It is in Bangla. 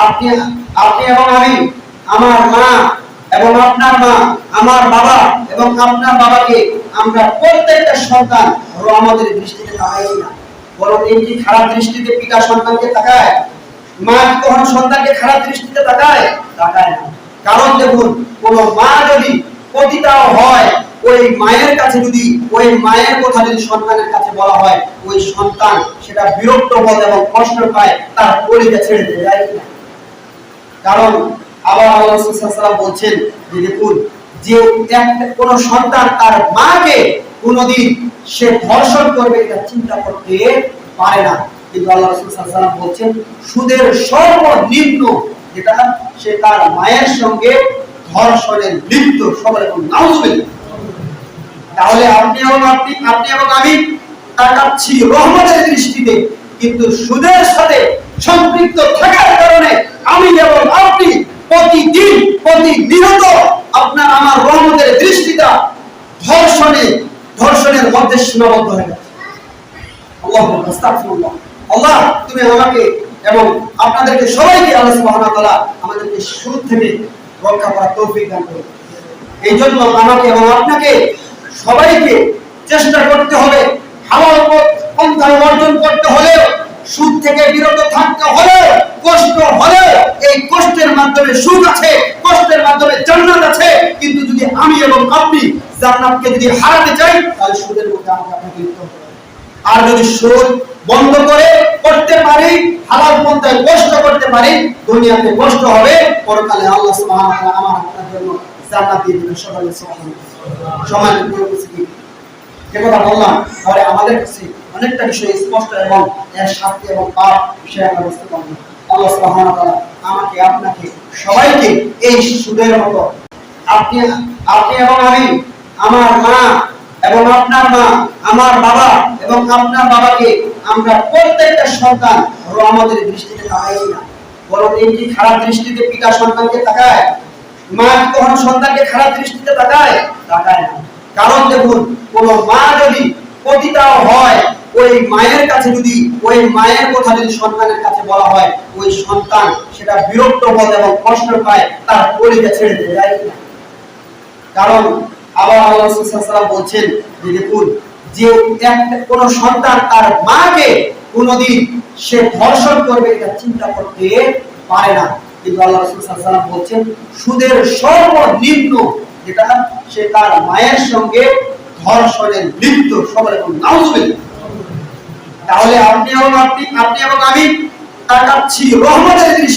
আপনি আপনি এবং আমি, আমার মা এবং আপনার মা, আমার বাবা এবং আপনার বাবাকে আমরা প্রত্যেকটা সন্তান রহমতের দৃষ্টিতে তাকাই না, বরং একটি খারাপ দৃষ্টিতে পিতা সন্তানকে তাকায়। মা কি কখনো সন্তানকে খারাপ দৃষ্টিতে তাকায়? তাকায় না। কারণ দেখুন, কোন মা যদি পতিতাও হয়, ওই মায়ের কাছে যদি ওই মায়ের কথা যদি সন্তানের কাছে বলা হয়, ওই সন্তান সেটা বিরক্ত বোধ এবং কষ্ট পায়, তার কলিজা ছেড়ে দিয়ে যায়। কারণ আবার আল্লাহ রাসূল সাল্লাল্লাহু আলাইহি ওয়াসাল্লাম বলছেন যে দেখুন, যে কোন সন্তান তার মাকে কোনদিন সে ধর্ষণ করবে এটা চিন্তা করতে পারে না, কিন্তু আল্লাহ রাসূল সাল্লাল্লাহু আলাইহি ওয়াসাল্লাম বলছেন সুদের সর্বনিম্ন যেটা সে তার মায়ের সঙ্গে ধর্ষণে লিপ্ত। সবাই বলুন নাউযুবিল্লাহ। তাহলে আপনি এবং আমি তাকাচ্ছি রহমতের দৃষ্টিতে, কিন্তু সুদের সাথে সম্পৃক্ত থাকার কারণে আমি এবং আপনি প্রতিনিয়ত আপনার আমার রহমতের দৃষ্টিটা ধর্ষণের মধ্যে সীমাবদ্ধ হয়ে গেছে। আল্লাহু আস্তাগফিরুল্লাহ। আল্লাহ তুমি আমাকে এবং আপনাদেরকে সবাইকে আল্লাহ সুবহানাহু ওয়া তাআলা আমাদেরকে শুরু থেকে রক্ষা করার তৌফিক দান করুন। এই জন্য আমাকে এবং আপনাকে সবাইকে চেষ্টা করতে হবে, হালাল পন্থা অর্জন করতে হলে, সুদ থেকে বিরত থাকতে হলে, কষ্ট হলে, এই কষ্টের মাধ্যমে সুখ আছে, কষ্টের মাধ্যমে জান্নাত আছে। কিন্তু যদি আমি এবং আপনি জান্নাতকে যদি হারাতে চাই, তাহলে সুদের মধ্যে আমাকে আপনাকে লিপ্ত হতে হবে। আর যদি সুদ বন্ধ করতে পারি, হালাল পন্থায় কষ্ট করতে পারি, দুনিয়াতে কষ্ট হবে, পরকালে আল্লাহ সুবহানাহু ওয়া তাআলা আমার আপনার জন্য জান্নাত দিয়ে দিবেন। সবাই সুবহানাল্লাহ। সম্মানিত উপস্থিতি, যে কথা বললাম, তাহলে আমাদের কাছে অনেকটা বিষয় স্পষ্ট এবং এর শাস্তি এবং পাপ বিষয়ে আমরা বুঝতে পারবো। আল্লাহ সুবহানাহু ওয়া তাআলা আমাকে আপনাকে সবাইকে এই সুদের মতো আপনি এবং আমি, আমার মা এবং আপনার মা, আমার বাবা এবং আপনার বাবাকে আমরা প্রত্যেকটা সন্তান রহমতের দৃষ্টিতে তাকাই না, বরং একটি খারাপ দৃষ্টিতে পিতা সন্তানকে তাকায়। মা কি কখনো সন্তানকে খারাপ দৃষ্টিতে তাকায়? তাকায় না। কারণ দেখুন, কোন মা যদি পতিতাও হয়, ওই মায়ের কাছে যদি ওই মায়ের কথা যদি সন্তানের কাছে বলা হয়, ওই সন্তান সেটা বিরক্ত বোধ এবং কষ্ট পায়, তার কলিজা ছেড়ে দিয়ে যায়। কারণ আবার আল্লাহ রাসূল সাল্লাল্লাহু আলাইহি ওয়াসাল্লাম বলছেন যে দেখুন, যে কোন সন্তান তার মাকে কোনদিন সে ধর্ষণ করবে এটা চিন্তা করতে পারে না, কিন্তু আল্লাহ রাসূল সাল্লাল্লাহু আলাইহি ওয়াসাল্লাম বলছেন সুদের সর্বনিম্ন যেটা সে তার মায়ের সঙ্গে ধর্ষণে লিপ্ত। সবাই বলুন নাউযুবিল্লাহ। তাহলে আপনি এবং আমি তাকাচ্ছি রহমতের দৃষ্টিতে।